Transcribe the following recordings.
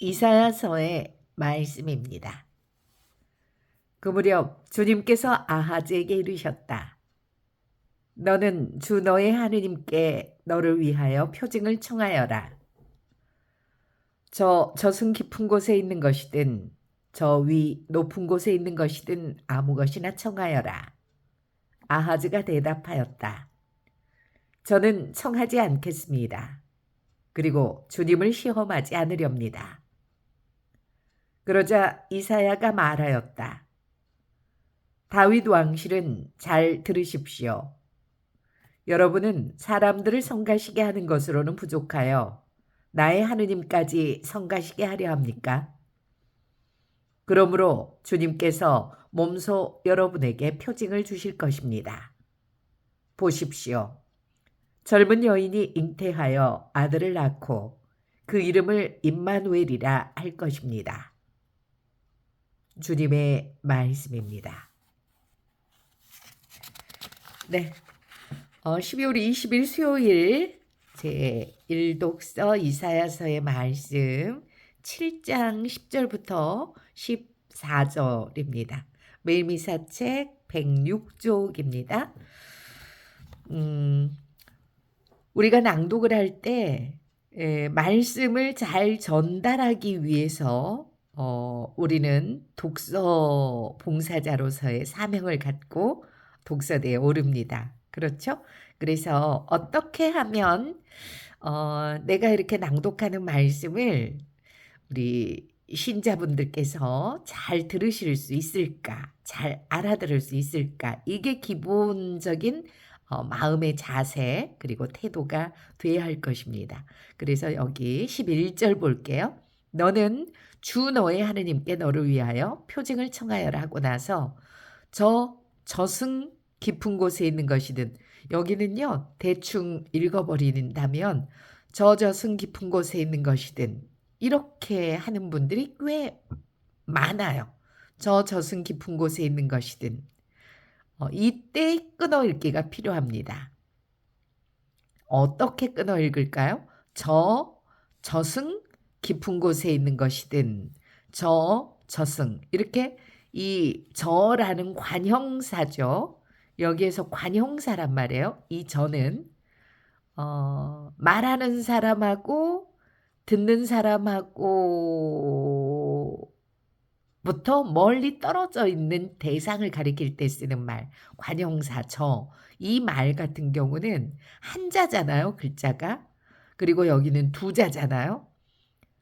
이사야서의 말씀입니다. 그 무렵 주님께서 아하즈에게 이르셨다. 너는 주 너의 하느님께 너를 위하여 표징을 청하여라. 저 저승 깊은 곳에 있는 것이든 저 위 높은 곳에 있는 것이든 아무 것이나 청하여라. 아하즈가 대답하였다. 저는 청하지 않겠습니다. 그리고 주님을 시험하지 않으렵니다. 그러자 이사야가 말하였다. 다윗 왕실은 잘 들으십시오. 여러분은 사람들을 성가시게 하는 것으로는 부족하여 나의 하느님까지 성가시게 하려 합니까? 그러므로 주님께서 몸소 여러분에게 표징을 주실 것입니다. 보십시오. 젊은 여인이 잉태하여 아들을 낳고 그 이름을 임마누엘이라 할 것입니다. 주님의 말씀입니다. 네. 12월 20일 수요일 제1독서 이사야서의 말씀 7장 10절부터 14절입니다. 매일 미사책 106쪽입니다. 우리가 낭독을 할 때 말씀을 잘 전달하기 위해서 우리는 독서 봉사자로서의 사명을 갖고 독서대에 오릅니다. 그렇죠? 그래서 어떻게 하면 내가 이렇게 낭독하는 말씀을 우리 신자분들께서 잘 들으실 수 있을까? 잘 알아들을 수 있을까? 이게 기본적인 마음의 자세 그리고 태도가 돼야 할 것입니다. 그래서 여기 11절 볼게요. 너는 주 너의 하느님께 너를 위하여 표징을 청하여라 하고 나서 저승 깊은 곳에 있는 것이든 여기는요 대충 읽어버린다면 저승 깊은 곳에 있는 것이든 이렇게 하는 분들이 꽤 많아요. 저승 깊은 곳에 있는 것이든 이때 끊어 읽기가 필요합니다. 어떻게 끊어 읽을까요? 저승 깊은 곳에 있는 것이든 저승 이렇게 이 저라는 관형사죠. 여기에서 관형사란 말이에요. 이 저는 말하는 사람하고 듣는 사람하고 부터 멀리 떨어져 있는 대상을 가리킬 때 쓰는 말, 관형사 저. 이 말 같은 경우는 한자잖아요, 글자가. 그리고 여기는 두자잖아요.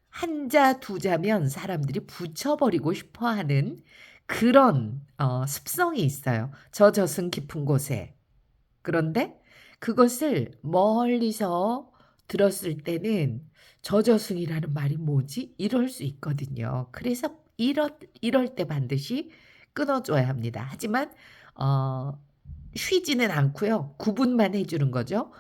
한자, 두자면 사람들이 붙여버리고 싶어하는 그런 습성이 있어요. 저승 깊은 곳에. 그런데 그것을 멀리서 들었을 때는 저승이라는 말이 뭐지? 이럴 수 있거든요. 그래서 이럴 때 반드시 끊어줘야 합니다. 하지만 쉬지는 않고요. 구분만 해주는 거죠.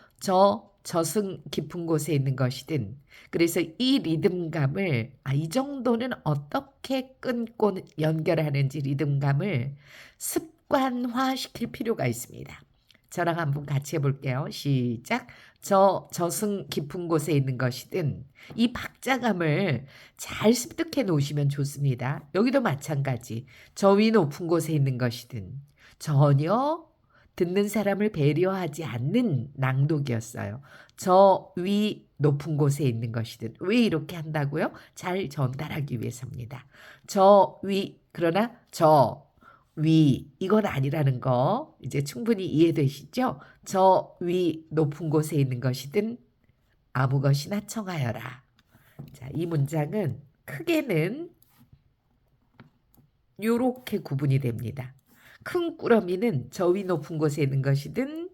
저승 깊은 곳에 있는 것이든. 그래서 이 리듬감을 이 정도는 어떻게 끊고 연결하는지 리듬감을 습관화시킬 필요가 있습니다. 저랑 한번 같이 해볼게요. 시작. 저승 깊은 곳에 있는 것이든 이 박자감을 잘 습득해 놓으시면 좋습니다. 여기도 마찬가지. 저 위 높은 곳에 있는 것이든 전혀 듣는 사람을 배려하지 않는 낭독이었어요. 저 위 높은 곳에 있는 것이든 왜 이렇게 한다고요? 잘 전달하기 위해서입니다. 저 위 그러나 저 위 이건 아니라는 거 이제 충분히 이해되시죠? 저 위 높은 곳에 있는 것이든 아무 것이나 청하여라. 자, 이 문장은 크게는 요렇게 구분이 됩니다. 큰 꾸러미는 저 위 높은 곳에 있는 것이든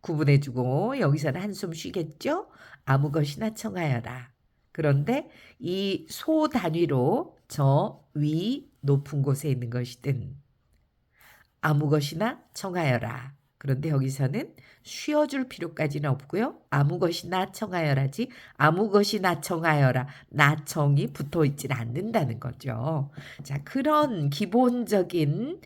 구분해주고 여기서는 한숨 쉬겠죠? 아무 것이나 청하여라. 그런데 이 소 단위로 저 위 높은 곳에 있는 것이든 아무 것이나 청하여라. 그런데 여기서는 쉬어줄 필요까지는 없고요. 아무 것이나 청하여라지 아무 것이나 청하여라. 나청이 붙어있질 않는다는 거죠. 자, 그런 기본적인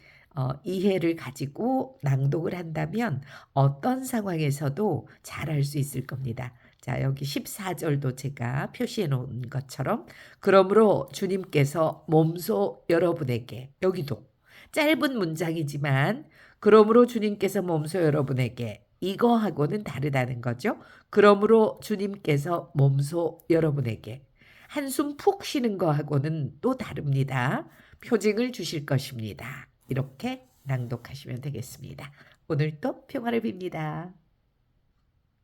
이해를 가지고 낭독을 한다면 어떤 상황에서도 잘할 수 있을 겁니다. 자, 여기 14절도 제가 표시해 놓은 것처럼 그러므로 주님께서 몸소 여러분에게 여기도 짧은 문장이지만 그러므로 주님께서 몸소 여러분에게 이거하고는 다르다는 거죠. 그러므로 주님께서 몸소 여러분에게 한숨 푹 쉬는 거하고는 또 다릅니다. 표징을 주실 것입니다. 이렇게 낭독하시면 되겠습니다. 오늘도 평화를 빕니다.